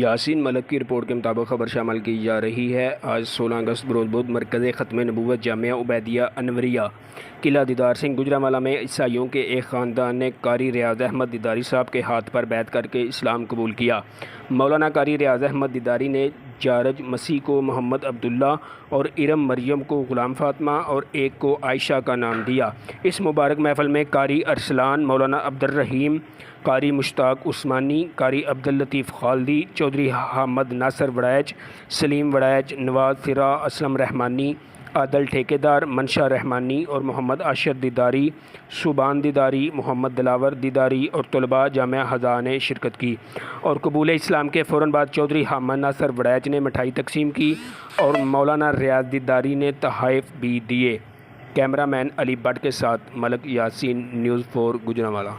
یاسین ملک کی رپورٹ کے مطابق خبر شامل کی جا رہی ہے۔ آج 16 اگست بروز بدھ مرکز ختم نبوت جامعہ عبیدیہ انوریہ قلعہ دیدار سنگھ گوجرانوالہ میں عیسائیوں کے ایک خاندان نے قاری ریاض احمد دیداری صاحب کے ہاتھ پر بیعت کر کے اسلام قبول کیا۔ مولانا قاری ریاض احمد دیداری نے جارج مسیح کو محمد عبداللہ اور ارم مریم کو غلام فاطمہ اور ایک کو عائشہ کا نام دیا۔ اس مبارک محفل میں قاری ارسلان، مولانا عبدالرحیم، قاری مشتاق عثمانی، قاری عبداللطیف خالدی، چودھری حامد ناصر وڑائچ، سلیم وڑائچ، نواز سرا، اسلم رحمانی، عادل ٹھیکیدار، منشا رحمانی اور محمد عاشر دیداری، سبحان دیداری، محمد دلاور دیداری اور طلباء جامعہ ہزا نے شرکت کی۔ اور قبول اسلام کے فوراً بعد چودھری حامد ناصر وڑائچ نے مٹھائی تقسیم کی اور مولانا ریاض دیداری نے تحائف بھی دیے۔ کیمرہ مین علی بٹ کے ساتھ ملک یاسین، نیوز 4 گوجرانوالہ۔